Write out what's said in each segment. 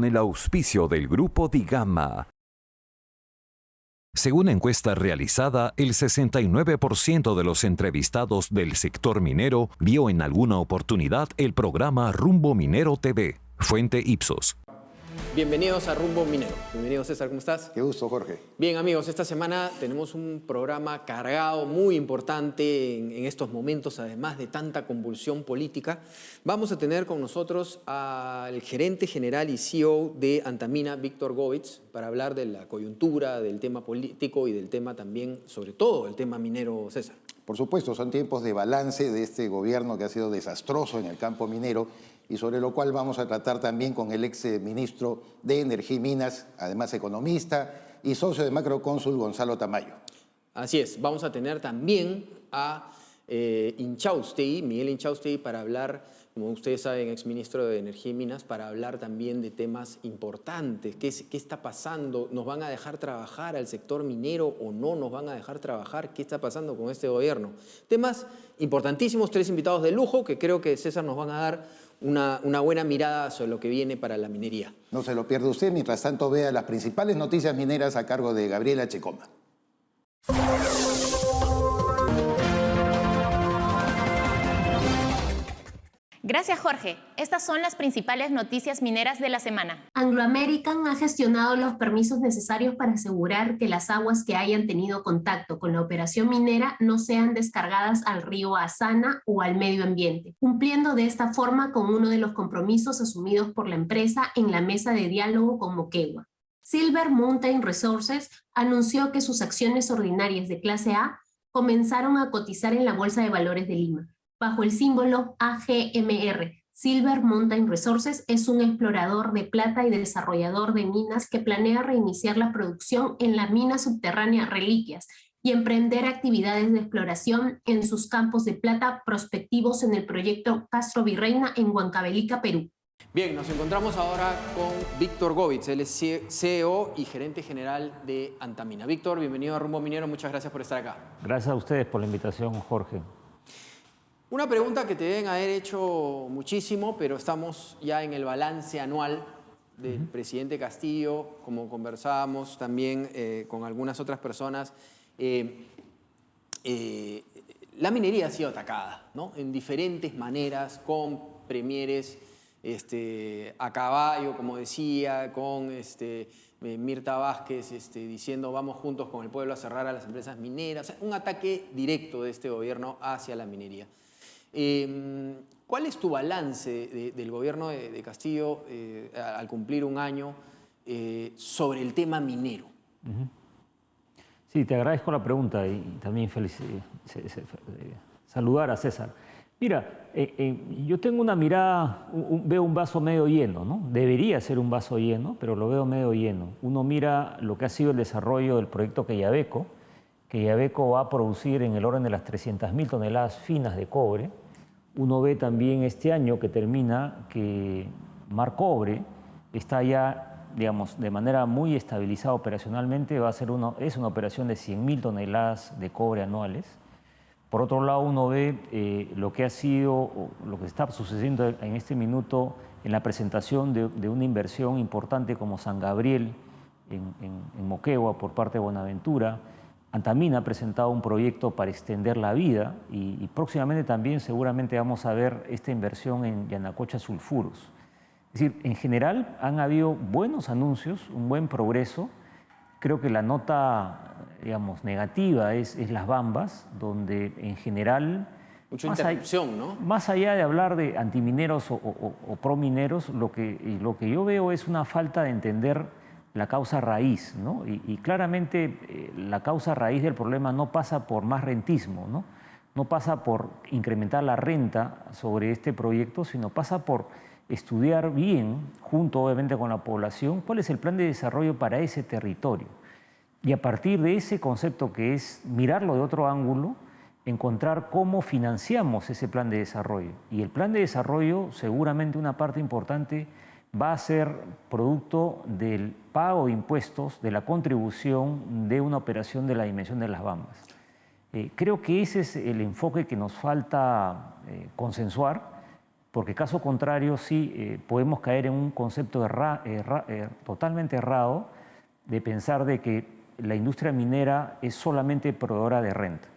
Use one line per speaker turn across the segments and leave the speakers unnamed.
con el auspicio del Grupo Digama. Según encuesta realizada, el 69% de los entrevistados del sector minero vio en alguna oportunidad el programa Rumbo Minero TV. Fuente Ipsos.
Bienvenidos a Rumbo Minero. Bienvenido, César, ¿cómo estás?
Qué gusto, Jorge.
Bien, amigos, esta semana tenemos un programa cargado, muy importante en estos momentos, además de tanta convulsión política. Vamos a tener con nosotros al gerente general y CEO de Antamina, Víctor Govitz, para hablar de la coyuntura, del tema político y del tema también, sobre todo, el tema minero, César.
Por supuesto, son tiempos de balance de este gobierno que ha sido desastroso en el campo minero y sobre lo cual vamos a tratar también con el ex ministro de Energía y Minas, además economista y socio de Macrocónsul, Gonzalo Tamayo.
Así es, vamos a tener también a Miguel Inchaustegui, para hablar, como ustedes saben, ex ministro de Energía y Minas, para hablar también de temas importantes. ¿Qué está pasando? ¿Nos van a dejar trabajar al sector minero o no nos van a dejar trabajar? ¿Qué está pasando con este gobierno? Temas importantísimos, 3 invitados de lujo que creo que César nos van a dar una buena mirada sobre lo que viene para la minería.
No se lo pierda usted, mientras tanto vea las principales noticias mineras a cargo de Gabriela Checoma.
Gracias, Jorge. Estas son las principales noticias mineras de la semana.
Anglo American ha gestionado los permisos necesarios para asegurar que las aguas que hayan tenido contacto con la operación minera no sean descargadas al río Asana o al medio ambiente, cumpliendo de esta forma con uno de los compromisos asumidos por la empresa en la mesa de diálogo con Moquegua. Silver Mountain Resources anunció que sus acciones ordinarias de clase A comenzaron a cotizar en la Bolsa de Valores de Lima. Bajo el símbolo AGMR, Silver Mountain Resources es un explorador de plata y desarrollador de minas que planea reiniciar la producción en la mina subterránea Reliquias y emprender actividades de exploración en sus campos de plata prospectivos en el proyecto Castro Virreina en Huancavelica, Perú.
Bien, nos encontramos ahora con Víctor Govitz, él es CEO y gerente general de Antamina. Víctor, bienvenido a Rumbo Minero, muchas gracias por estar acá.
Gracias a ustedes por la invitación, Jorge.
Una pregunta que te deben haber hecho muchísimo, pero estamos ya en el balance anual del presidente Castillo, como conversábamos también con algunas otras personas. La minería ha sido atacada, ¿no? En diferentes maneras, con premieres a caballo, como decía, con Mirta Vázquez diciendo vamos juntos con el pueblo a cerrar a las empresas mineras. O sea, un ataque directo de este gobierno hacia la minería. ¿Cuál es tu balance del gobierno de Castillo al cumplir un año sobre el tema minero?
Sí, te agradezco la pregunta y también saludar a César. Mira, yo tengo una mirada, veo un vaso medio lleno, ¿no? Debería ser un vaso lleno, pero lo veo medio lleno. Uno mira lo que ha sido el desarrollo del proyecto Quellaveco, que Quellaveco va a producir en el orden de las 300.000 toneladas finas de cobre. Uno ve también este año que termina que Mar Cobre está ya, digamos, de manera muy estabilizada operacionalmente, es una operación de 100.000 toneladas de cobre anuales. Por otro lado, uno ve lo que ha sido, lo que está sucediendo en este minuto en la presentación de una inversión importante como San Gabriel en Moquegua por parte de Buenaventura. Antamina ha presentado un proyecto para extender la vida y próximamente también seguramente vamos a ver esta inversión en Yanacocha Sulfuros. Es decir, en general han habido buenos anuncios, un buen progreso. Creo que la nota, digamos, negativa es Las Bambas, donde en general...
Mucha interrupción, ¿no?
Más allá de hablar de antimineros o promineros, lo que yo veo es una falta de entender la causa raíz, ¿no? Y claramente la causa raíz del problema no pasa por más rentismo, ¿no? No pasa por incrementar la renta sobre este proyecto, sino pasa por estudiar bien, junto obviamente con la población, cuál es el plan de desarrollo para ese territorio. Y a partir de ese concepto que es mirarlo de otro ángulo, encontrar cómo financiamos ese plan de desarrollo. Y el plan de desarrollo, seguramente una parte importante, va a ser producto del pago de impuestos, de la contribución de una operación de la dimensión de Las Bambas. Creo que ese es el enfoque que nos falta consensuar. porque caso contrario sí podemos caer en un concepto totalmente errado de pensar de que la industria minera es solamente proveedora de renta.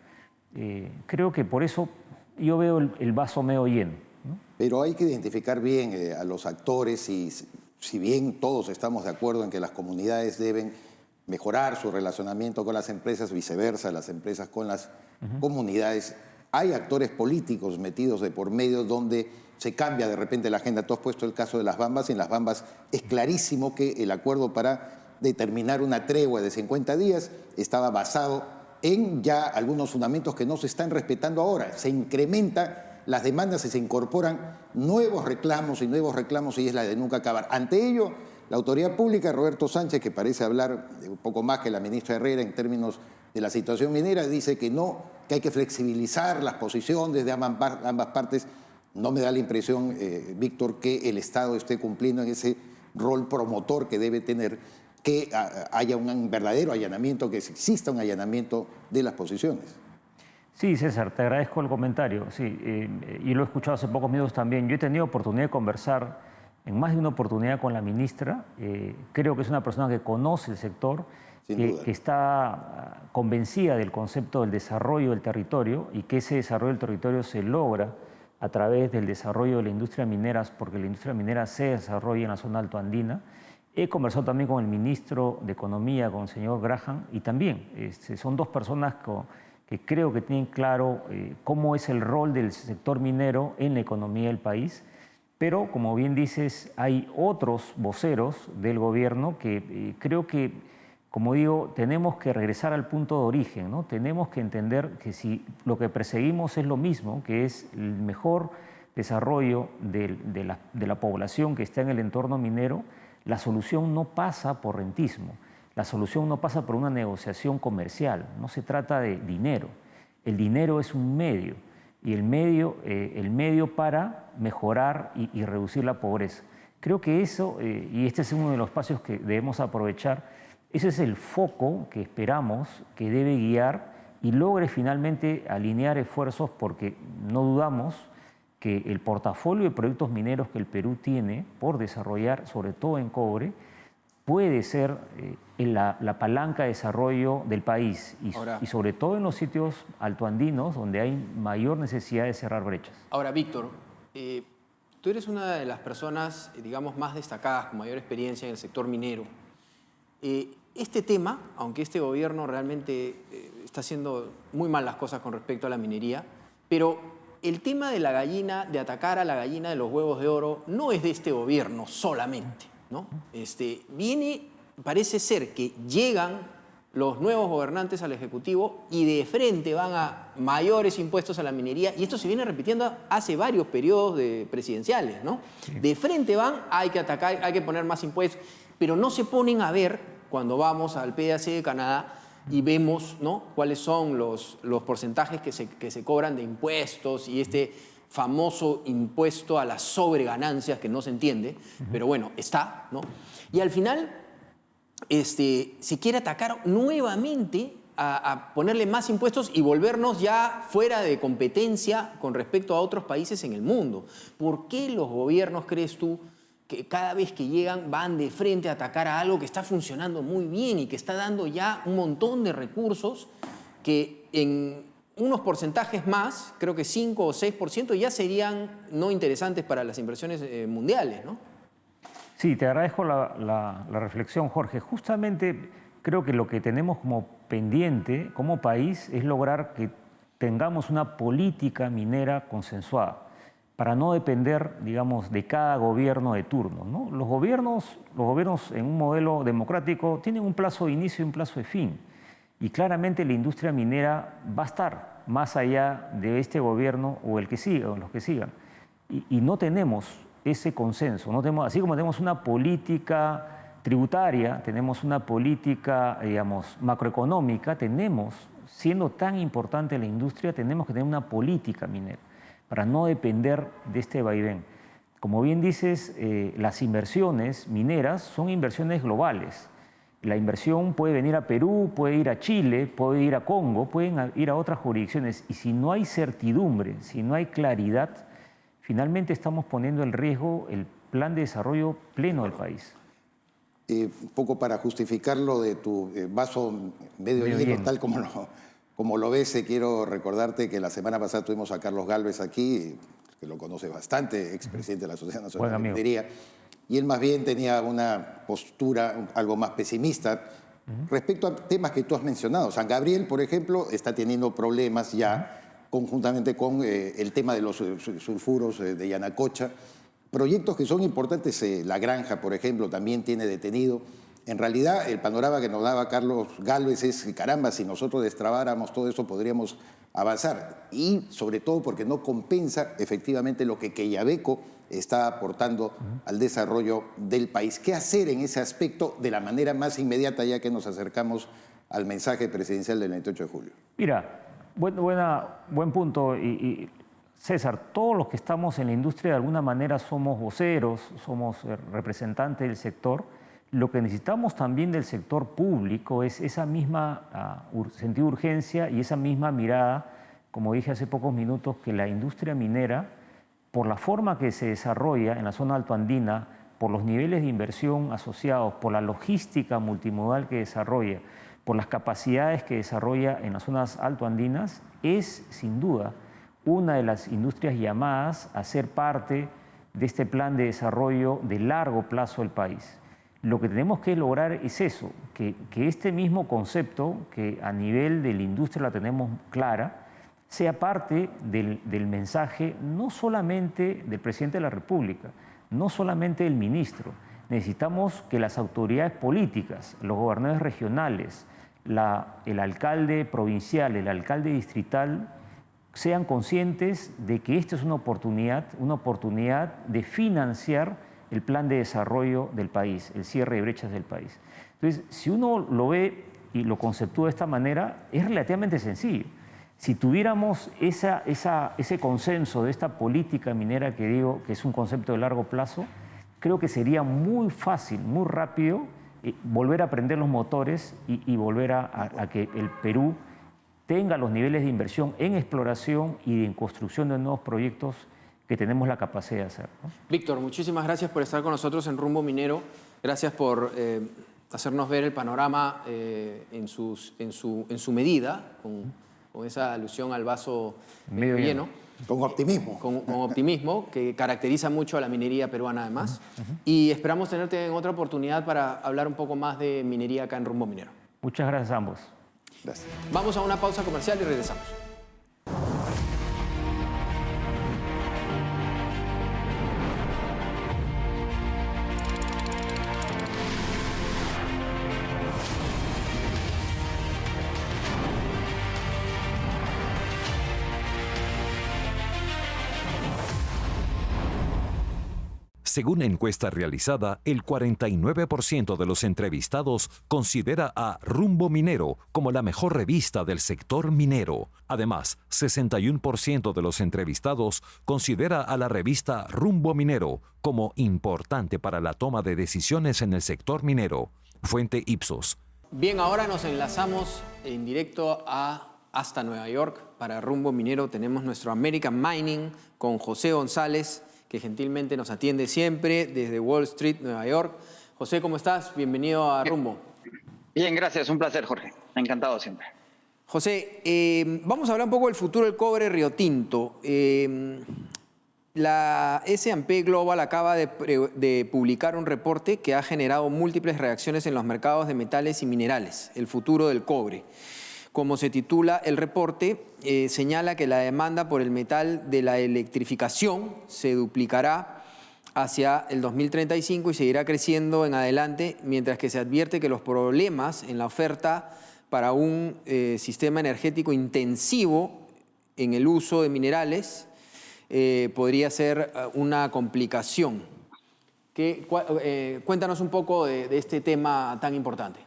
Creo que por eso yo veo el vaso medio lleno, ¿no?
Pero hay que identificar bien a los actores y si bien todos estamos de acuerdo en que las comunidades deben mejorar su relacionamiento con las empresas, viceversa, las empresas con las comunidades, hay actores políticos metidos de por medio donde se cambia de repente la agenda. Tú has puesto el caso de Las Bambas, y en Las Bambas es clarísimo que el acuerdo para determinar una tregua de 50 días estaba basado en ya algunos fundamentos que no se están respetando ahora. Se incrementan las demandas y se incorporan nuevos reclamos y es la de nunca acabar. Ante ello, la autoridad pública, Roberto Sánchez, que parece hablar un poco más que la ministra Herrera en términos de la situación minera, dice que no, que hay que flexibilizar las posiciones de ambas partes. No me da la impresión, Víctor, que el Estado esté cumpliendo en ese rol promotor que debe tener, que haya un verdadero allanamiento, que exista un allanamiento de las posiciones.
Sí, César, te agradezco el comentario. Sí, y lo he escuchado hace pocos minutos también. Yo he tenido oportunidad de conversar en más de una oportunidad con la ministra. Creo que es una persona que conoce el sector, que está convencida del concepto del desarrollo del territorio y que ese desarrollo del territorio se logra a través del desarrollo de la industria minera, porque la industria minera se desarrolla en la zona altoandina. He conversado también con el ministro de Economía, con el señor Graham, y también son dos personas que creo que tienen claro cómo es el rol del sector minero en la economía del país. Pero, como bien dices, hay otros voceros del gobierno que creo que, como digo, tenemos que regresar al punto de origen, ¿no? Tenemos que entender que si lo que perseguimos es lo mismo, que es el mejor desarrollo de la población que está en el entorno minero, la solución no pasa por rentismo, la solución no pasa por una negociación comercial, no se trata de dinero. El dinero es un medio, y el medio para mejorar y reducir la pobreza. Creo que eso, y este es uno de los pasos que debemos aprovechar, ese es el foco que esperamos que debe guiar y logre finalmente alinear esfuerzos, porque no dudamos que el portafolio de proyectos mineros que el Perú tiene por desarrollar, sobre todo en cobre, puede ser la palanca de desarrollo del país y sobre todo en los sitios altoandinos donde hay mayor necesidad de cerrar brechas.
Ahora, Víctor, tú eres una de las personas, digamos, más destacadas, con mayor experiencia en el sector minero. Este tema, aunque este gobierno realmente está haciendo muy mal las cosas con respecto a la minería, pero el tema de la gallina, de atacar a la gallina de los huevos de oro, no es de este gobierno solamente, ¿no? Parece ser que llegan los nuevos gobernantes al Ejecutivo y de frente van a mayores impuestos a la minería, y esto se viene repitiendo hace varios periodos presidenciales, ¿no? Sí. De frente van, hay que atacar, hay que poner más impuestos, pero no se ponen a ver, cuando vamos al PDAC de Canadá y vemos, ¿no?, cuáles son los porcentajes que se cobran de impuestos y este famoso impuesto a las sobreganancias que no se entiende, pero bueno, está, ¿no? Y al final se quiere atacar nuevamente a ponerle más impuestos y volvernos ya fuera de competencia con respecto a otros países en el mundo. ¿Por qué los gobiernos, crees tú, que cada vez que llegan van de frente a atacar a algo que está funcionando muy bien y que está dando ya un montón de recursos que en unos porcentajes más, creo que 5 o 6%, ya serían no interesantes para las inversiones mundiales, ¿no?
Sí, te agradezco la reflexión, Jorge. Justamente creo que lo que tenemos como pendiente como país es lograr que tengamos una política minera consensuada, para no depender, digamos, de cada gobierno de turno, ¿no? Los gobiernos en un modelo democrático tienen un plazo de inicio y un plazo de fin. Y claramente la industria minera va a estar más allá de este gobierno o el que siga, o los que sigan. Y no tenemos ese consenso. No tenemos, así como tenemos una política tributaria, tenemos una política, digamos, macroeconómica, siendo tan importante la industria, tenemos que tener una política minera, para no depender de este vaivén. Como bien dices, las inversiones mineras son inversiones globales. La inversión puede venir a Perú, puede ir a Chile, puede ir a Congo, pueden ir a otras jurisdicciones. Y si no hay certidumbre, si no hay claridad, finalmente estamos poniendo en riesgo el plan de desarrollo pleno del país.
Un poco para justificar lo de tu vaso medio lleno, tal como lo ves, quiero recordarte que la semana pasada tuvimos a Carlos Gálvez aquí, que lo conoce bastante, expresidente de la Sociedad Nacional de Minería, y él más bien tenía una postura algo más pesimista respecto a temas que tú has mencionado. San Gabriel, por ejemplo, está teniendo problemas ya conjuntamente con el tema de los sulfuros de Yanacocha. Proyectos que son importantes, La Granja, por ejemplo, también tiene detenido. En realidad, el panorama que nos daba Carlos Gálvez es, caramba, si nosotros destrabáramos todo eso podríamos avanzar. Y sobre todo porque no compensa efectivamente lo que Quellaveco está aportando al desarrollo del país. ¿Qué hacer en ese aspecto de la manera más inmediata, ya que nos acercamos al mensaje presidencial del 28 de julio?
Mira, buen punto. Y César, todos los que estamos en la industria de alguna manera somos voceros, somos representantes del sector. Lo que necesitamos también del sector público es esa misma sentido de urgencia y esa misma mirada, como dije hace pocos minutos, que la industria minera, por la forma que se desarrolla en la zona altoandina, por los niveles de inversión asociados, por la logística multimodal que desarrolla, por las capacidades que desarrolla en las zonas altoandinas, es sin duda una de las industrias llamadas a ser parte de este plan de desarrollo de largo plazo del país. Lo que tenemos que lograr es eso, que este mismo concepto, que a nivel de la industria la tenemos clara, sea parte del mensaje no solamente del presidente de la República, no solamente del ministro. Necesitamos que las autoridades políticas, los gobernadores regionales, el alcalde provincial, el alcalde distrital, sean conscientes de que esta es una oportunidad de financiar el plan de desarrollo del país, el cierre de brechas del país. Entonces, si uno lo ve y lo conceptúa de esta manera, es relativamente sencillo. Si tuviéramos ese consenso de esta política minera que digo que es un concepto de largo plazo, creo que sería muy fácil, muy rápido volver a prender los motores y volver a que el Perú tenga los niveles de inversión en exploración y en construcción de nuevos proyectos que tenemos la capacidad de hacer, ¿no?
Víctor, muchísimas gracias por estar con nosotros en Rumbo Minero. Gracias por hacernos ver el panorama en su medida, con esa alusión al vaso medio lleno.
Con optimismo.
Con optimismo, que caracteriza mucho a la minería peruana además. Y esperamos tenerte en otra oportunidad para hablar un poco más de minería acá en Rumbo Minero.
Muchas gracias a ambos.
Gracias.
Vamos a una pausa comercial y regresamos.
Según encuesta realizada, el 49% de los entrevistados considera a Rumbo Minero como la mejor revista del sector minero. Además, 61% de los entrevistados considera a la revista Rumbo Minero como importante para la toma de decisiones en el sector minero. Fuente Ipsos.
Bien, ahora nos enlazamos en directo hasta Nueva York. Para Rumbo Minero tenemos nuestro American Mining con José González, que gentilmente nos atiende siempre desde Wall Street, Nueva York. José, ¿cómo estás? Bienvenido a Rumbo.
Bien, gracias. Un placer, Jorge. Encantado siempre.
José, vamos a hablar un poco del futuro del cobre Río Tinto. La S&P Global acaba de publicar un reporte que ha generado múltiples reacciones en los mercados de metales y minerales, el futuro del cobre. Como se titula el reporte, señala que la demanda por el metal de la electrificación se duplicará hacia el 2035 y seguirá creciendo en adelante, mientras que se advierte que los problemas en la oferta para un sistema energético intensivo en el uso de minerales podría ser una complicación. Cuéntanos un poco de este tema tan importante.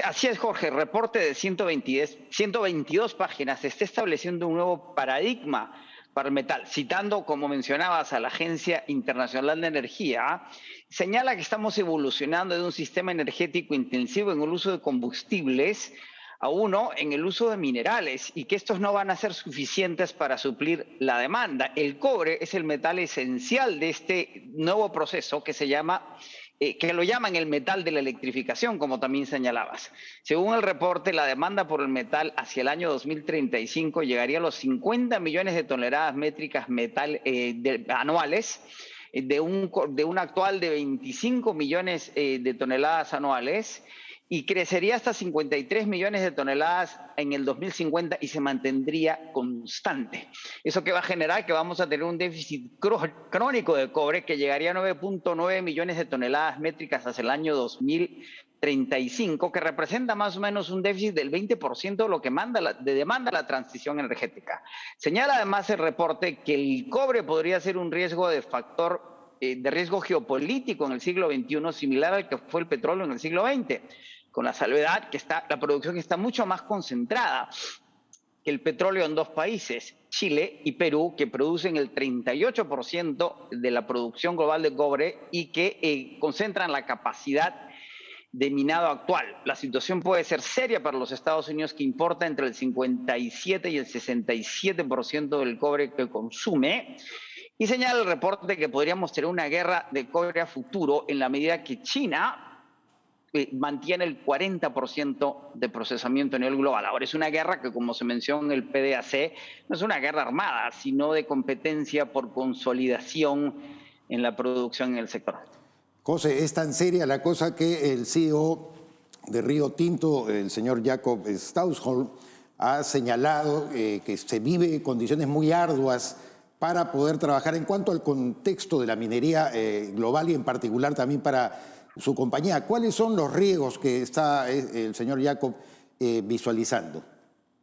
Así es, Jorge. El reporte de 122 páginas está estableciendo un nuevo paradigma para el metal. Citando, como mencionabas, a la Agencia Internacional de Energía, señala que estamos evolucionando de un sistema energético intensivo en el uso de combustibles a uno en el uso de minerales y que estos no van a ser suficientes para suplir la demanda. El cobre es el metal esencial de este nuevo proceso que se llama, que lo llaman el metal de la electrificación, como también señalabas. Según el reporte, la demanda por el metal hacia el año 2035 llegaría a los 50 millones de toneladas métricas anuales, de un actual de 25 millones de toneladas anuales, y crecería hasta 53 millones de toneladas en el 2050 y se mantendría constante. ¿Eso qué va a generar? Que vamos a tener un déficit crónico de cobre que llegaría a 9.9 millones de toneladas métricas hacia el año 2035, que representa más o menos un déficit del 20% de lo que demanda la transición energética. Señala además el reporte que el cobre podría ser un riesgo de riesgo geopolítico en el siglo XXI, similar al que fue el petróleo en el siglo XX, con la salvedad que la producción está mucho más concentrada que el petróleo en dos países, Chile y Perú, que producen el 38% de la producción global de cobre y que concentran la capacidad de minado actual. La situación puede ser seria para los Estados Unidos, que importa entre el 57 y el 67% del cobre que consume. Y señala el reporte que podríamos tener una guerra de cobre a futuro en la medida que China mantiene el 40% de procesamiento a nivel global. Ahora, es una guerra que, como se menciona en el PDAC, no es una guerra armada, sino de competencia por consolidación en la producción en el sector.
José, es tan seria la cosa que el CEO de Río Tinto, el señor Jakob Stausholm, ha señalado que se vive condiciones muy arduas para poder trabajar en cuanto al contexto de la minería global y en particular también para su compañía. ¿Cuáles son los riesgos que está el señor Jakob visualizando?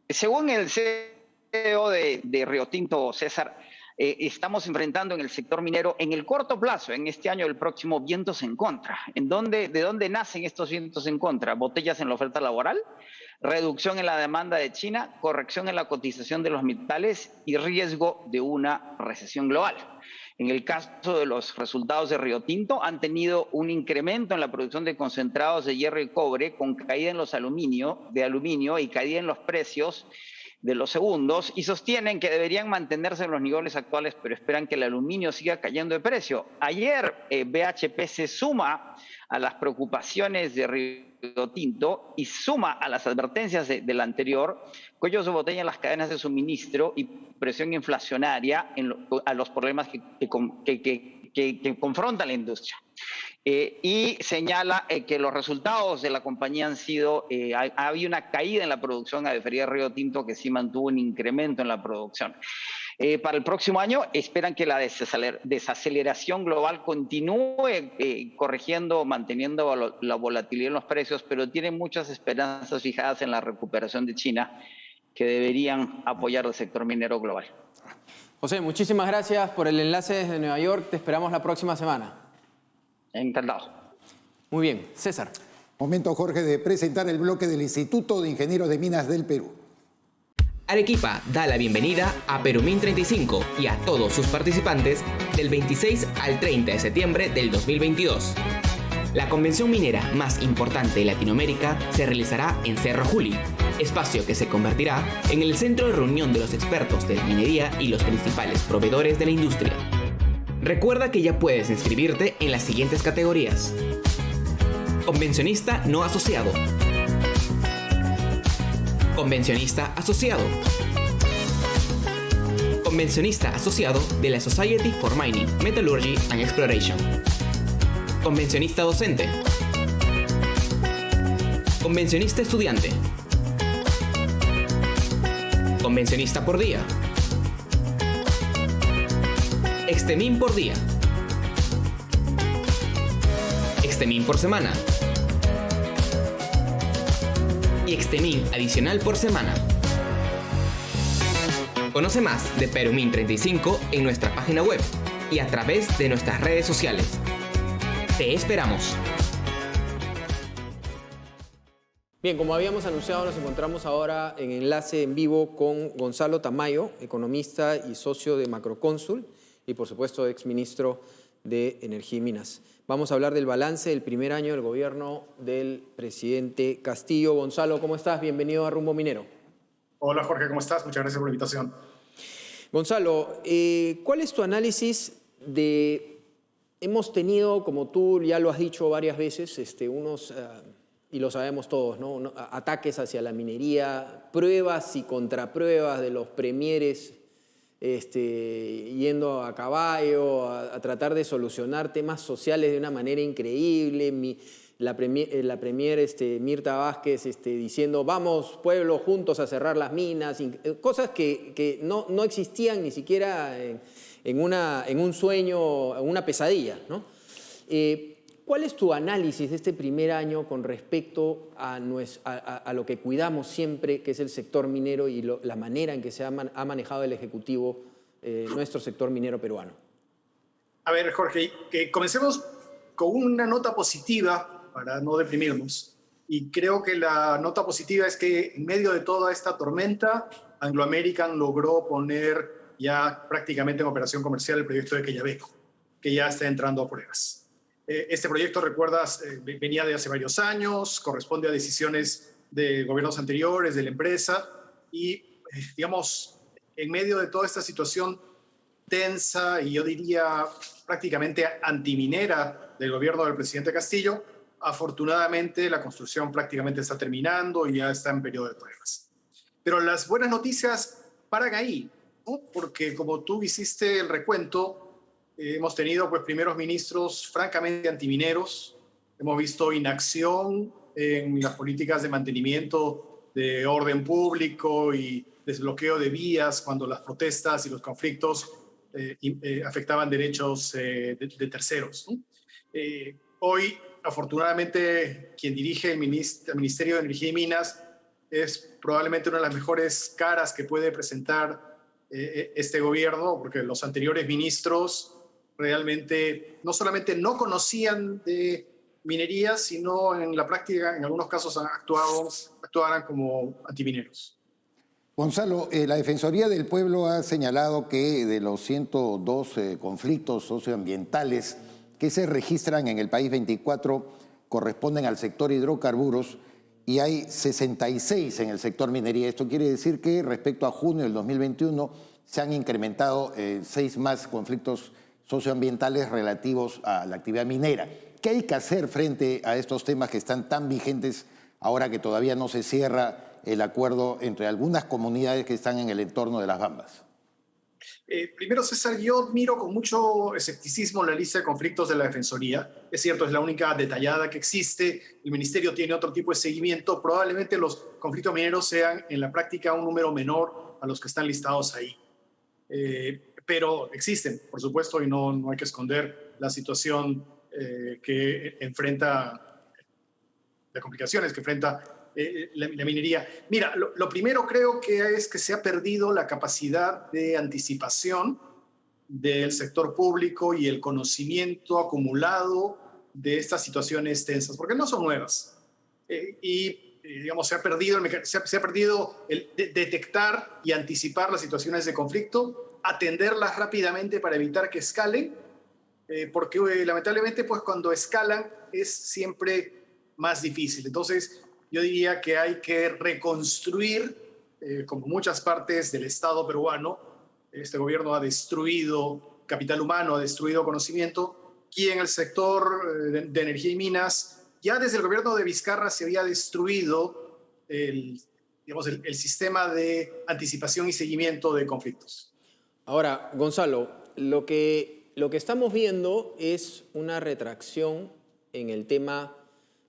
Según el CEO de Río Tinto, César, estamos enfrentando en el sector minero en el corto plazo, en este año, el próximo, vientos en contra. ¿De dónde nacen estos vientos en contra? Botellas en la oferta laboral, reducción en la demanda de China, corrección en la cotización de los metales y riesgo de una recesión global. En el caso de los resultados de Río Tinto, han tenido un incremento en la producción de concentrados de hierro y cobre, con caída en los aluminio y caída en los precios de los segundos, y sostienen que deberían mantenerse en los niveles actuales, pero esperan que el aluminio siga cayendo de precio. Ayer BHP se suma a las preocupaciones de Río Tinto y suma a las advertencias del anterior, cuellos de botella en las cadenas de suministro y presión inflacionaria a los problemas que confronta la industria. Y señala que los resultados de la compañía han sido, ha habido una caída en la producción, a diferencia de Río Tinto, que sí mantuvo un incremento en la producción. Para el próximo año esperan que la desaceleración global continúe corrigiendo, manteniendo la volatilidad en los precios, pero tienen muchas esperanzas fijadas en la recuperación de China, que deberían apoyar al sector minero global.
José, muchísimas gracias por el enlace desde Nueva York. Te esperamos la próxima semana.
Encantado.
Muy bien. César.
Momento, Jorge, de presentar el bloque del Instituto de Ingenieros de Minas del Perú.
Arequipa da la bienvenida a Perumín 35 y a todos sus participantes del 26 al 30 de septiembre del 2022. La convención minera más importante de Latinoamérica se realizará en Cerro Juli, espacio que se convertirá en el centro de reunión de los expertos de la minería y los principales proveedores de la industria. Recuerda que ya puedes inscribirte en las siguientes categorías: convencionista no asociado, convencionista asociado, convencionista asociado de la Society for Mining, Metallurgy and Exploration, convencionista docente, convencionista estudiante, convencionista por día, Extemín por día, Extemín por semana y Extemín adicional por semana. Conoce más de Perumín 35 en nuestra página web y a través de nuestras redes sociales. Te esperamos.
Bien, como habíamos anunciado, nos encontramos ahora en enlace en vivo con Gonzalo Tamayo, economista y socio de Macrocónsul y, por supuesto, exministro de Energía y Minas. Vamos a hablar del balance del primer año del gobierno del presidente Castillo. Gonzalo, ¿cómo estás? Bienvenido a Rumbo Minero.
Hola Jorge, ¿cómo estás? Muchas gracias por la invitación.
Gonzalo, ¿cuál es tu análisis de... Hemos tenido, como tú ya lo has dicho varias veces, unos, y lo sabemos todos, ¿no? Ataques hacia la minería, pruebas y contrapruebas de los premieres yendo a caballo, a tratar de solucionar temas sociales de una manera increíble. La premier Mirta Vázquez diciendo vamos pueblo juntos a cerrar las minas, cosas que no existían ni siquiera en un sueño, en una pesadilla, ¿no? ¿Cuál es tu análisis de este primer año con respecto a lo que cuidamos siempre, que es el sector minero y la manera en que se ha manejado el Ejecutivo nuestro sector minero peruano?
A ver, Jorge, comencemos con una nota positiva para no deprimirnos. Y creo que la nota positiva es que en medio de toda esta tormenta, Anglo American logró poner ya prácticamente en operación comercial el proyecto de Quellaveco, que ya está entrando a pruebas. Este proyecto, recuerdas, venía de hace varios años, corresponde a decisiones de gobiernos anteriores, de la empresa, y digamos, en medio de toda esta situación tensa y yo diría prácticamente antiminera del gobierno del presidente Castillo, afortunadamente la construcción prácticamente está terminando y ya está en periodo de pruebas. Pero las buenas noticias paran ahí, ¿no? Porque como tú hiciste el recuento, hemos tenido pues primeros ministros francamente antimineros, hemos visto inacción en las políticas de mantenimiento de orden público y desbloqueo de vías cuando las protestas y los conflictos afectaban derechos de terceros, ¿no? Hoy, afortunadamente, quien dirige el Ministerio de Energía y Minas es probablemente una de las mejores caras que puede presentar este gobierno, porque los anteriores ministros realmente no solamente no conocían de minería, sino en la práctica, en algunos casos, actuaban como antimineros.
Gonzalo, la Defensoría del Pueblo ha señalado que de los 102 conflictos socioambientales que se registran en el país, 24 corresponden al sector hidrocarburos y hay 66 en el sector minería. Esto quiere decir que respecto a junio del 2021 se han incrementado 6 más conflictos socioambientales relativos a la actividad minera. ¿Qué hay que hacer frente a estos temas que están tan vigentes ahora que todavía no se cierra el acuerdo entre algunas comunidades que están en el entorno de las Bambas?
Primero, César, yo miro con mucho escepticismo la lista de conflictos de la Defensoría. Es cierto, es la única detallada que existe. El Ministerio tiene otro tipo de seguimiento. Probablemente los conflictos mineros sean en la práctica un número menor a los que están listados ahí. Pero existen, por supuesto, y no hay que esconder la situación que enfrenta, las complicaciones que enfrenta la minería. Mira, lo primero creo que es que se ha perdido la capacidad de anticipación del sector público y el conocimiento acumulado de estas situaciones tensas, porque no son nuevas. Digamos, se ha perdido el detectar y anticipar las situaciones de conflicto, atenderlas rápidamente para evitar que escalen, porque lamentablemente pues, cuando escalan es siempre más difícil. Entonces, yo diría que hay que reconstruir, como muchas partes del Estado peruano, este gobierno ha destruido capital humano, ha destruido conocimiento, y en el sector de energía y minas, ya desde el gobierno de Vizcarra se había destruido el sistema de anticipación y seguimiento de conflictos.
Ahora, Gonzalo, lo que estamos viendo es una retracción en el tema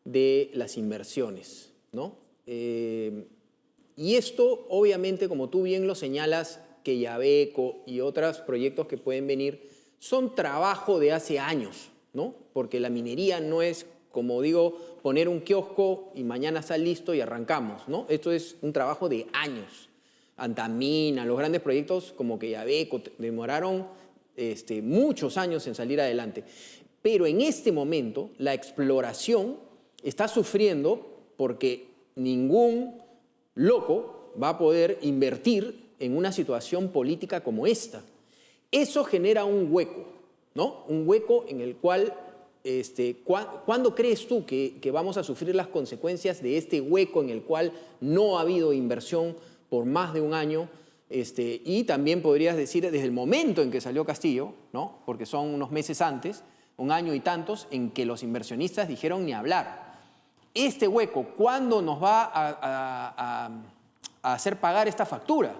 de las inversiones, ¿no? Y esto, obviamente, como tú bien lo señalas, Quellaveco y otros proyectos que pueden venir, son trabajo de hace años, ¿no? Porque la minería no es, como digo, poner un kiosco y mañana está listo y arrancamos, ¿no? Esto es un trabajo de años. Antamina, los grandes proyectos como Quellaveco demoraron muchos años en salir adelante. Pero en este momento la exploración está sufriendo porque ningún loco va a poder invertir en una situación política como esta. Eso genera un hueco, ¿no? Un hueco en el cual, ¿cuándo crees tú que vamos a sufrir las consecuencias de este hueco en el cual no ha habido inversión por más de un año? Y también podrías decir desde el momento en que salió Castillo, ¿no? Porque son unos meses antes, un año y tantos, en que los inversionistas dijeron ni hablar. Este hueco, ¿cuándo nos va a hacer pagar esta factura?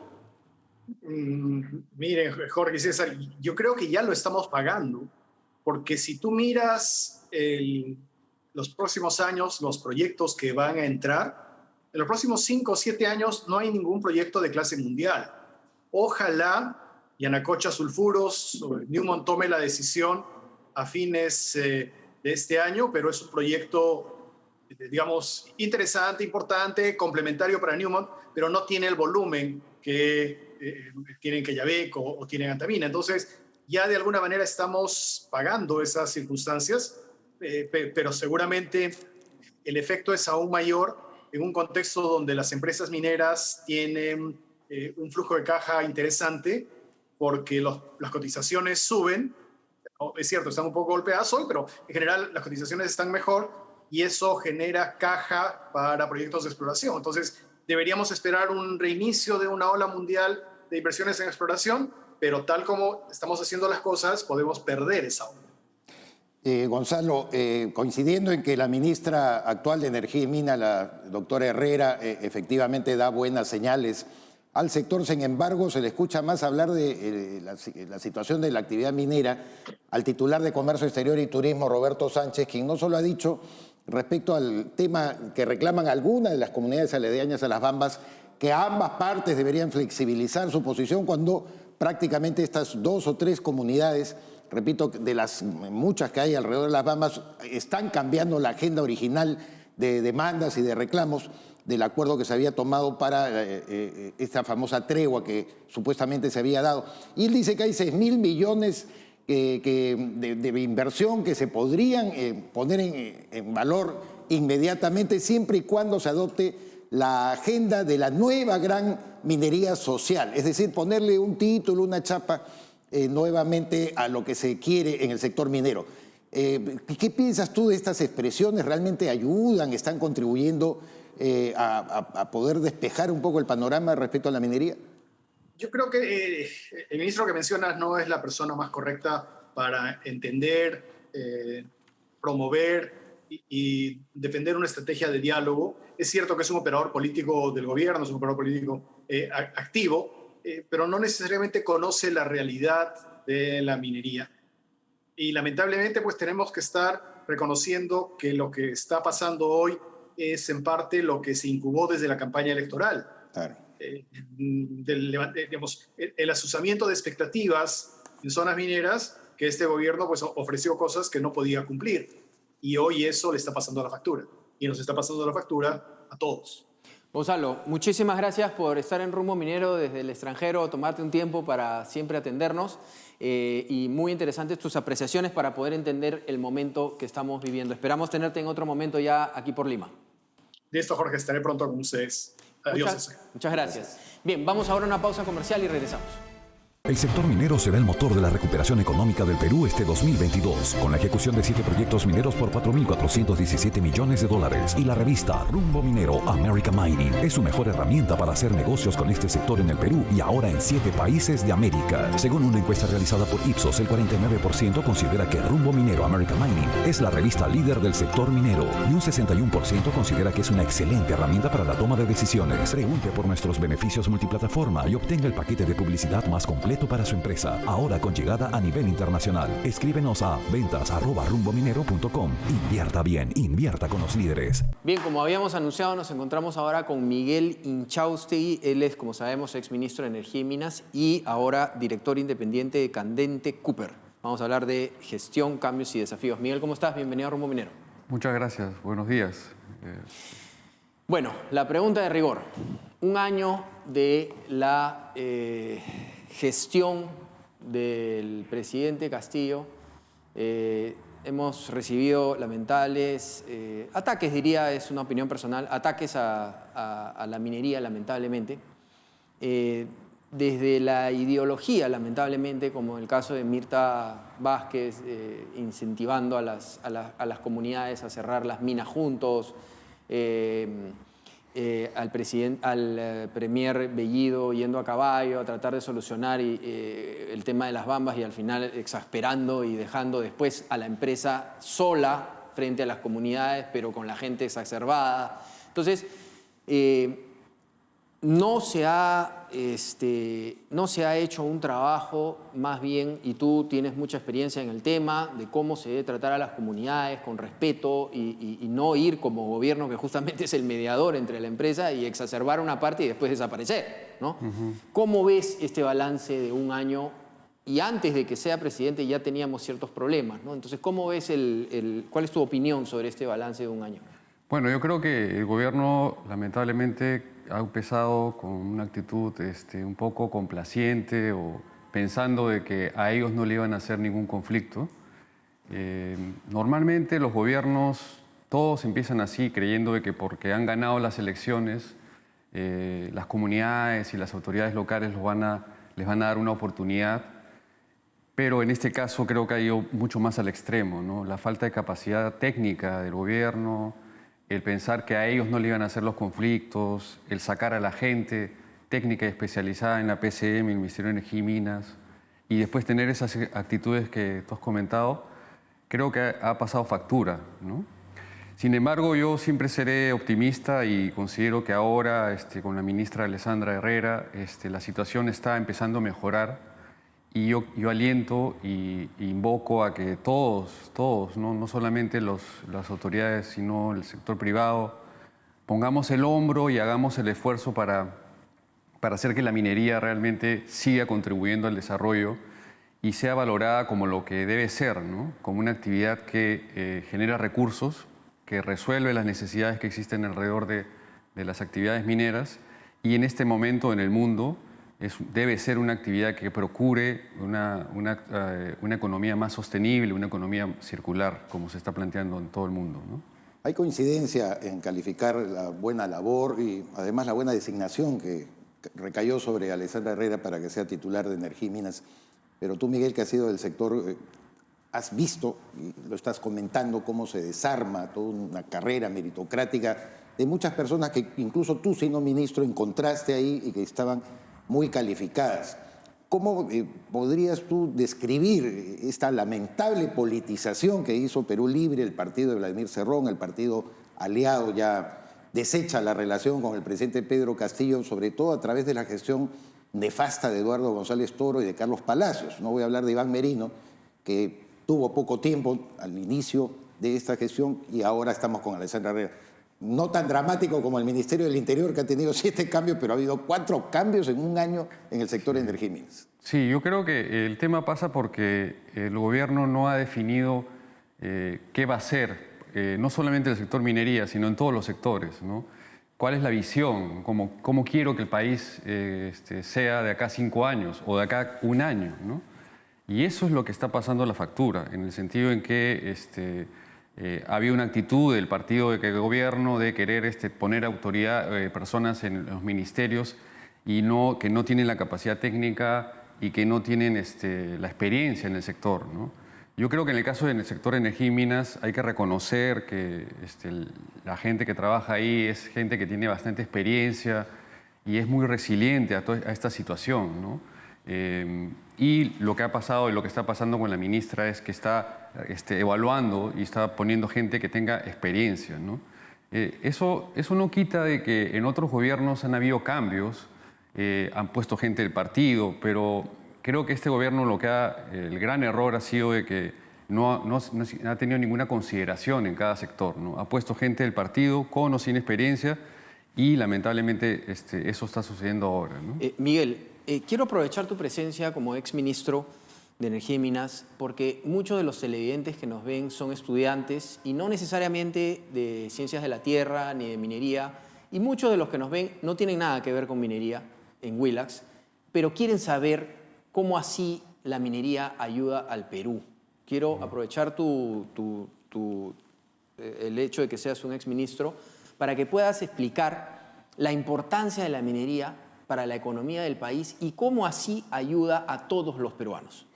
Miren, Jorge y César, yo creo que ya lo estamos pagando, porque si tú miras los próximos años, los proyectos que van a entrar, en los próximos 5 o 7 años no hay ningún proyecto de clase mundial. Ojalá Yanacocha Sulfuros, Newmont tome la decisión a fines de este año, pero es un proyecto, digamos, interesante, importante, complementario para Newmont, pero no tiene el volumen que tienen Quellaveco o tienen Antamina. Entonces, ya de alguna manera estamos pagando esas circunstancias, pero seguramente el efecto es aún mayor en un contexto donde las empresas mineras tienen un flujo de caja interesante porque las cotizaciones suben. Es cierto, están un poco golpeadas hoy, pero en general las cotizaciones están mejor y eso genera caja para proyectos de exploración. Entonces, deberíamos esperar un reinicio de una ola mundial de inversiones en exploración, pero tal como estamos haciendo las cosas, podemos perder esa ola.
Gonzalo, coincidiendo en que la ministra actual de Energía y Minas, la doctora Herrera, efectivamente da buenas señales al sector, sin embargo, se le escucha más hablar de la situación de la actividad minera al titular de Comercio Exterior y Turismo, Roberto Sánchez, quien no solo ha dicho respecto al tema que reclaman algunas de las comunidades aledañas a las Bambas, que ambas partes deberían flexibilizar su posición cuando prácticamente estas 2 o 3 comunidades, repito, de las muchas que hay alrededor de las Bambas, están cambiando la agenda original de demandas y de reclamos del acuerdo que se había tomado para esta famosa tregua que supuestamente se había dado. Y él dice que hay 6.000 millones de inversión que se podrían poner en valor inmediatamente siempre y cuando se adopte la agenda de la nueva gran minería social, es decir, ponerle un título, una chapa nuevamente a lo que se quiere en el sector minero. ¿Qué piensas tú de estas expresiones? ¿Realmente ayudan, están contribuyendo a poder despejar un poco el panorama respecto a la minería?
Yo creo que el ministro que mencionas no es la persona más correcta para entender, promover y defender una estrategia de diálogo. Es cierto que es un operador político del gobierno, es un operador político activo, pero no necesariamente conoce la realidad de la minería. Y lamentablemente pues tenemos que estar reconociendo que lo que está pasando hoy es en parte lo que se incubó desde la campaña electoral.
Claro.
Digamos, el asusamiento de expectativas en zonas mineras que este gobierno pues ofreció cosas que no podía cumplir. Y hoy eso le está pasando la factura. Y nos está pasando la factura a todos.
Gonzalo, muchísimas gracias por estar en Rumbo Minero desde el extranjero, tomarte un tiempo para siempre atendernos y muy interesantes tus apreciaciones para poder entender el momento que estamos viviendo. Esperamos tenerte en otro momento ya aquí por Lima.
Listo, Jorge, estaré pronto con ustedes. Adiós.
Muchas gracias. Bien, vamos ahora a una pausa comercial y regresamos.
El sector minero será el motor de la recuperación económica del Perú este 2022, con la ejecución de 7 proyectos mineros por $4.417 millones y la revista Rumbo Minero America Mining es su mejor herramienta para hacer negocios con este sector en el Perú y ahora en 7 países de América. Según una encuesta realizada por Ipsos, el 49% considera que Rumbo Minero America Mining es la revista líder del sector minero y un 61% considera que es una excelente herramienta para la toma de decisiones. Pregunte por nuestros beneficios multiplataforma y obtenga el paquete de publicidad más completo para su empresa, ahora con llegada a nivel internacional. Escríbenos a ventas@rumbominero.com. Invierta bien, invierta con los líderes.
Bien, como habíamos anunciado, nos encontramos ahora con Miguel Inchaustegui. Él es, como sabemos, exministro de Energía y Minas y ahora director independiente de Candente Cooper. Vamos a hablar de gestión, cambios y desafíos. Miguel, ¿cómo estás? Bienvenido a Rumbo Minero.
Muchas gracias. Buenos días.
Bueno, la pregunta de rigor. Un año de la gestión del presidente Castillo. Hemos recibido lamentables ataques, diría, es una opinión personal, ataques a la minería, lamentablemente. desde la ideología, lamentablemente, como el caso de Mirta Vázquez, incentivando a las comunidades a cerrar las minas juntos, al premier Bellido yendo a caballo a tratar de solucionar el tema de las bambas y al final exasperando y dejando después a la empresa sola frente a las comunidades, pero con la gente exacerbada. Entonces, no se ha hecho un trabajo, más bien, y tú tienes mucha experiencia en el tema, de cómo se debe tratar a las comunidades con respeto y no ir como gobierno, que justamente es el mediador entre la empresa, y exacerbar una parte y después desaparecer, ¿no? ¿Cómo ves este balance de un año? Y antes de que sea presidente ya teníamos ciertos problemas, ¿no? Entonces, ¿cómo ves cuál es tu opinión sobre este balance de un año?
Bueno, yo creo que el gobierno lamentablemente ha empezado con una actitud un poco complaciente o pensando de que a ellos no le iban a hacer ningún conflicto. Normalmente los gobiernos todos empiezan así, creyendo de que porque han ganado las elecciones, las comunidades y las autoridades locales les van a dar una oportunidad. Pero en este caso creo que ha ido mucho más al extremo, ¿no? La falta de capacidad técnica del gobierno, el pensar que a ellos no le iban a hacer los conflictos, el sacar a la gente técnica y especializada en la PCM, el Ministerio de Energía y Minas, y después tener esas actitudes que tú has comentado, creo que ha pasado factura, ¿no? Sin embargo, yo siempre seré optimista y considero que ahora, con la ministra Alessandra Herrera, la situación está empezando a mejorar. Y yo aliento y invoco a que todos, no solamente las autoridades, sino el sector privado, pongamos el hombro y hagamos el esfuerzo para hacer que la minería realmente siga contribuyendo al desarrollo y sea valorada como lo que debe ser, ¿no? Como una actividad que genera recursos, que resuelve las necesidades que existen alrededor de las actividades mineras, y en este momento en el mundo debe ser una actividad que procure una economía más sostenible, una economía circular, como se está planteando en todo el mundo, ¿no?
Hay coincidencia en calificar la buena labor y además la buena designación que recayó sobre Alessandra Herrera para que sea titular de Energía y Minas. Pero tú, Miguel, que has sido del sector, has visto, y lo estás comentando, cómo se desarma toda una carrera meritocrática de muchas personas que incluso tú, siendo ministro, encontraste ahí y que estaban muy calificadas. ¿Cómo podrías tú describir esta lamentable politización que hizo Perú Libre, el partido de Vladimir Cerrón, el partido aliado ya desecha la relación con el presidente Pedro Castillo, sobre todo a través de la gestión nefasta de Eduardo González Toro y de Carlos Palacios? No voy a hablar de Iván Merino, que tuvo poco tiempo al inicio de esta gestión y ahora estamos con Alessandra Herrera. No tan dramático como el Ministerio del Interior, que ha tenido 7 cambios, pero ha habido 4 cambios en un año en el sector de energía y minas.
Sí, yo creo que el tema pasa porque el gobierno no ha definido qué va a hacer, no solamente en el sector minería, sino en todos los sectores, ¿no? ¿Cuál es la visión? ¿Cómo quiero que el país sea de acá 5 años o de acá 1 año, ¿no? Y eso es lo que está pasando la factura, en el sentido en que había una actitud del partido de gobierno de querer poner autoridad, personas en los ministerios y que no tienen la capacidad técnica y que no tienen la experiencia en el sector, ¿no? Yo creo que en el caso del sector de energía y minas hay que reconocer que la gente que trabaja ahí es gente que tiene bastante experiencia y es muy resiliente a esta situación, ¿no? Y lo que ha pasado y lo que está pasando con la ministra es que está evaluando y está poniendo gente que tenga experiencia, ¿no? Eso no quita de que en otros gobiernos han habido cambios, han puesto gente del partido, pero creo que este gobierno el gran error ha sido de que no ha tenido ninguna consideración en cada sector, ¿no? Ha puesto gente del partido con o sin experiencia y lamentablemente eso está sucediendo ahora, ¿no?
Miguel, quiero aprovechar tu presencia como exministro de Energía y Minas, porque muchos de los televidentes que nos ven son estudiantes y no necesariamente de ciencias de la tierra ni de minería, y muchos de los que nos ven no tienen nada que ver con minería en Willax, pero quieren saber cómo así la minería ayuda al Perú. Quiero aprovechar el hecho de que seas un exministro para que puedas explicar la importancia de la minería para la economía del país y cómo así ayuda a todos los peruanos?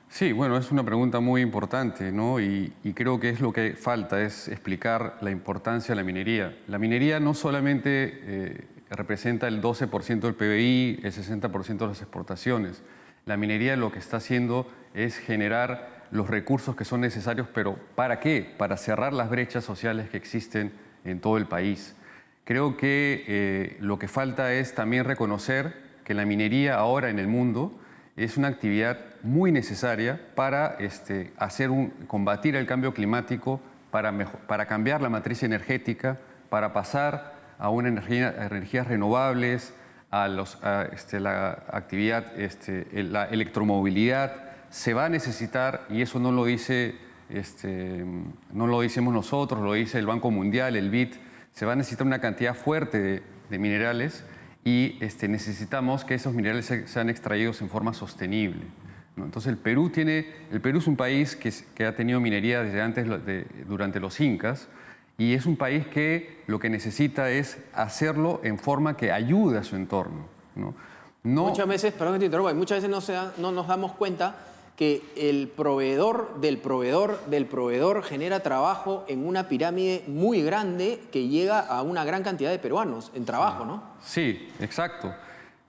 Sí, bueno, es una pregunta muy importante, ¿no? Y creo que es lo que falta, es explicar la importancia de la minería. La minería no solamente representa el 12% del PBI, el 60% de las exportaciones. La minería lo que está haciendo es generar los recursos que son necesarios, pero ¿para qué? Para cerrar las brechas sociales que existen en todo el país. Creo que lo que falta es también reconocer que la minería ahora en el mundo es una actividad muy necesaria para combatir el cambio climático, para cambiar la matriz energética, para pasar a energías renovables, a la actividad, la electromovilidad. Se va a necesitar, y eso no lo decimos nosotros, lo dice el Banco Mundial, el BID, se va a necesitar una cantidad fuerte de minerales y necesitamos que esos minerales sean extraídos en forma sostenible, ¿no? Entonces el Perú es un país que ha tenido minería desde antes, durante los incas, y es un país que lo que necesita es hacerlo en forma que ayude a su entorno, ¿no?
Muchas veces, perdón que te interrumpa, muchas veces no nos damos cuenta que el proveedor del proveedor del proveedor genera trabajo en una pirámide muy grande que llega a una gran cantidad de peruanos en trabajo, ¿no?
Sí, exacto.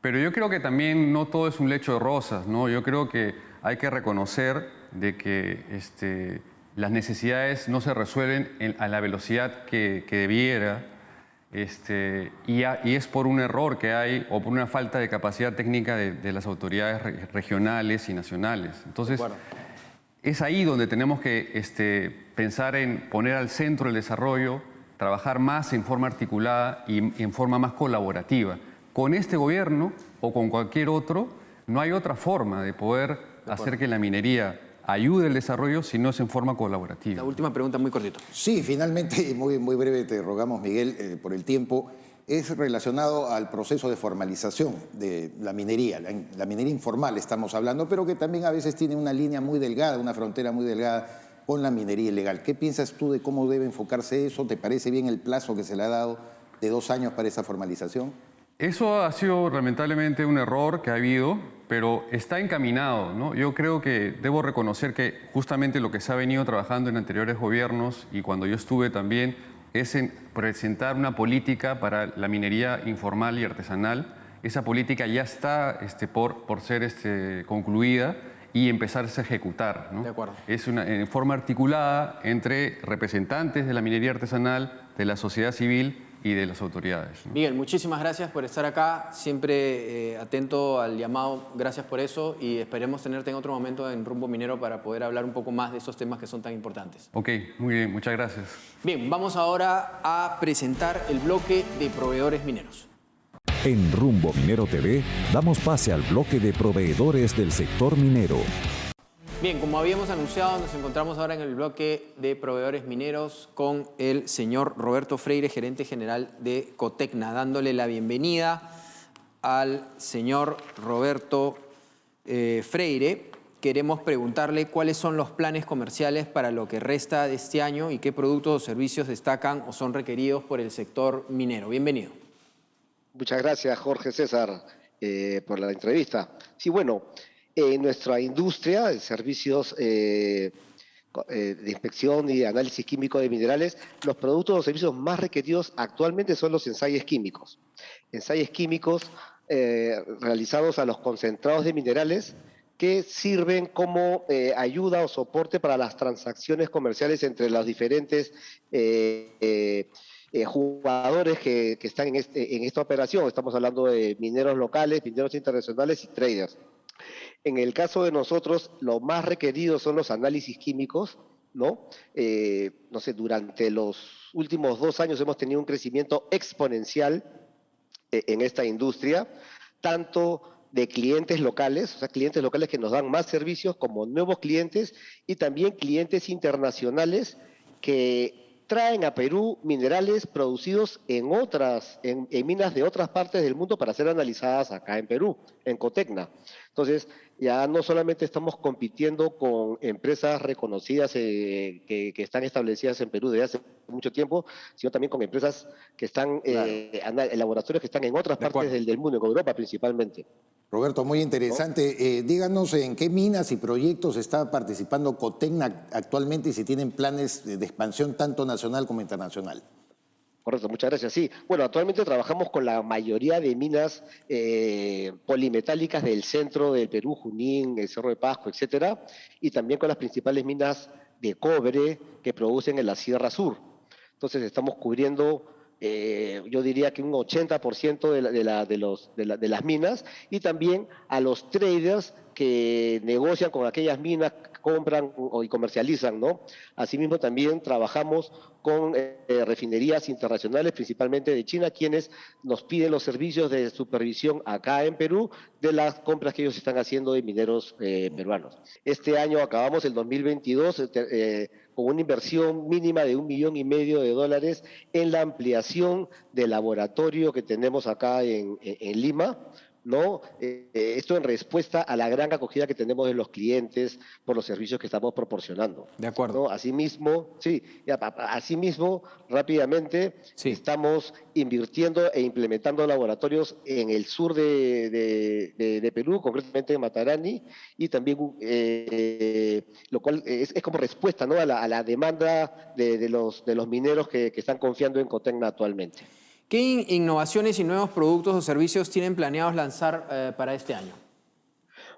Pero yo creo que también no todo es un lecho de rosas, ¿no? Yo creo que hay que reconocer de que las necesidades no se resuelven a la velocidad que debiera, y es por un error que hay o por una falta de capacidad técnica de las autoridades regionales y nacionales. Entonces, es ahí donde tenemos que pensar en poner al centro el desarrollo, trabajar más en forma articulada y en forma más colaborativa. Con este gobierno o con cualquier otro, no hay otra forma de poder hacer que la minería ayude el desarrollo si no es en forma colaborativa.
La última pregunta, muy cortito.
Sí, finalmente, muy breve, te rogamos, Miguel, por el tiempo, es relacionado al proceso de formalización de la minería informal estamos hablando, pero que también a veces tiene una línea muy delgada, una frontera muy delgada con la minería ilegal. ¿Qué piensas tú de cómo debe enfocarse eso? ¿Te parece bien el plazo que se le ha dado de 2 años para esa formalización?
Eso ha sido lamentablemente un error que ha habido, pero está encaminado, ¿no? Yo creo que debo reconocer que justamente lo que se ha venido trabajando en anteriores gobiernos y cuando yo estuve también es en presentar una política para la minería informal y artesanal. Esa política ya está por ser concluida y empezarse a ejecutar, ¿no?
De acuerdo.
Es en forma articulada entre representantes de la minería artesanal, de la sociedad civil y de las autoridades, ¿no?
Miguel, muchísimas gracias por estar acá, siempre atento al llamado, gracias por eso y esperemos tenerte en otro momento en Rumbo Minero para poder hablar un poco más de esos temas que son tan importantes.
Ok, muy bien, muchas gracias.
Bien, vamos ahora a presentar el bloque de proveedores mineros.
En Rumbo Minero TV damos pase al bloque de proveedores del sector minero.
Bien, como habíamos anunciado, nos encontramos ahora en el bloque de proveedores mineros con el señor Roberto Freire, gerente general de Cotecna, dándole la bienvenida al señor Roberto Freire. Queremos preguntarle cuáles son los planes comerciales para lo que resta de este año y qué productos o servicios destacan o son requeridos por el sector minero. Bienvenido.
Muchas gracias, Jorge César, por la entrevista. Sí, bueno, en nuestra industria de servicios de inspección y análisis químico de minerales, los productos o servicios más requeridos actualmente son los ensayos químicos. Ensayos químicos realizados a los concentrados de minerales que sirven como ayuda o soporte para las transacciones comerciales entre los diferentes jugadores que están en esta operación. Estamos hablando de mineros locales, mineros internacionales y traders. En el caso de nosotros, lo más requerido son los análisis químicos, ¿no? No sé, durante los últimos 2 años hemos tenido un crecimiento exponencial en esta industria, tanto de clientes locales, o sea, clientes locales que nos dan más servicios, como nuevos clientes y también clientes internacionales que traen a Perú minerales producidos en minas de otras partes del mundo para ser analizadas acá en Perú, en Cotecna. Entonces, ya no solamente estamos compitiendo con empresas reconocidas que están establecidas en Perú desde hace mucho tiempo, sino también con empresas que están, laboratorios que están en otras partes del mundo, en Europa principalmente.
Roberto, muy interesante. Díganos en qué minas y proyectos está participando Cotecna actualmente y si tienen planes de expansión tanto nacional como internacional.
Correcto, muchas gracias. Sí, bueno, actualmente trabajamos con la mayoría de minas polimetálicas del centro del Perú, Junín, el Cerro de Pasco, etcétera, y también con las principales minas de cobre que producen en la Sierra Sur. Entonces estamos cubriendo, yo diría que un 80% de las minas, y también a los traders que negocian con aquellas minas, compran y comercializan, ¿no? Asimismo, también trabajamos con refinerías internacionales, principalmente de China, quienes nos piden los servicios de supervisión acá en Perú de las compras que ellos están haciendo de mineros peruanos. Este año acabamos el 2022 con una inversión mínima de $1,5 millones en la ampliación del laboratorio que tenemos acá en Lima, ¿no? Esto en respuesta a la gran acogida que tenemos de los clientes por los servicios que estamos proporcionando.
De acuerdo.
¿No? Asimismo, rápidamente, estamos invirtiendo e implementando laboratorios en el sur de Perú, concretamente en Matarani, y también, lo cual es como respuesta, ¿no?, a la demanda de los mineros que están confiando en Cotecna actualmente.
¿Qué innovaciones y nuevos productos o servicios tienen planeados lanzar para este año?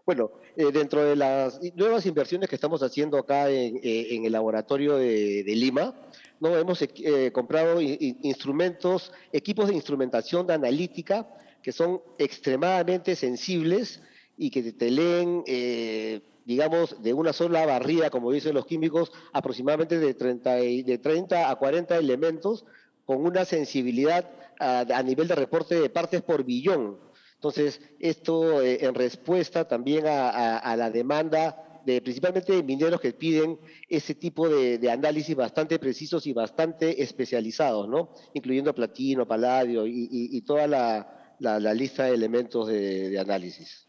Bueno, dentro de las nuevas inversiones que estamos haciendo acá en el laboratorio de Lima, ¿no?, hemos comprado instrumentos, equipos de instrumentación de analítica que son extremadamente sensibles y que te leen, digamos, de una sola barrida, como dicen los químicos, aproximadamente de 30 a 40 elementos, con una sensibilidad a nivel de reporte de partes por billón. Entonces, esto en respuesta también a la demanda principalmente de mineros que piden ese tipo de análisis bastante precisos y bastante especializados, ¿no?, incluyendo platino, paladio y toda la lista de elementos de análisis.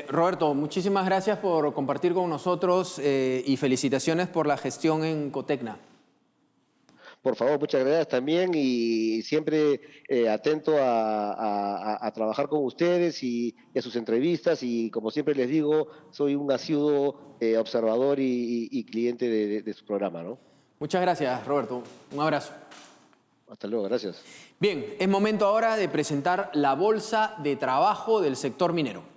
Roberto, muchísimas gracias por compartir con nosotros y felicitaciones por la gestión en Cotecna.
Por favor, muchas gracias también, y siempre atento a trabajar con ustedes y a sus entrevistas, y como siempre les digo, soy un asiduo observador y cliente de su programa, ¿no?
Muchas gracias, Roberto. Un abrazo.
Hasta luego, gracias.
Bien, es momento ahora de presentar la bolsa de trabajo del sector minero.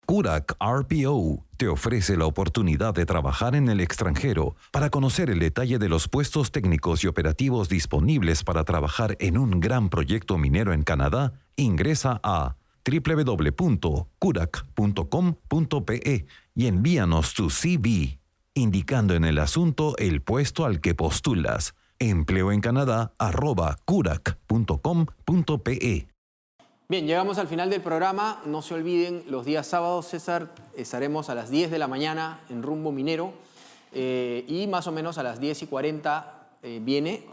CURAC RPO te ofrece la oportunidad de trabajar en el extranjero. Para conocer el detalle de los puestos técnicos y operativos disponibles para trabajar en un gran proyecto minero en Canadá, ingresa a www.curac.com.pe y envíanos tu CV, indicando en el asunto el puesto al que postulas. empleoencanadá@curac.com.pe.
Bien, llegamos al final del programa. No se olviden, los días sábados, César, estaremos a las 10 de la mañana en Rumbo Minero y más o menos a las 10:40 viene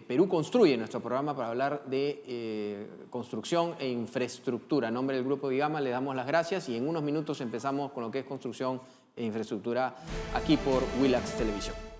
Perú Construye, nuestro programa para hablar de construcción e infraestructura. En nombre del Grupo Vigama le damos las gracias y en unos minutos empezamos con lo que es construcción e infraestructura aquí por Willax Televisión.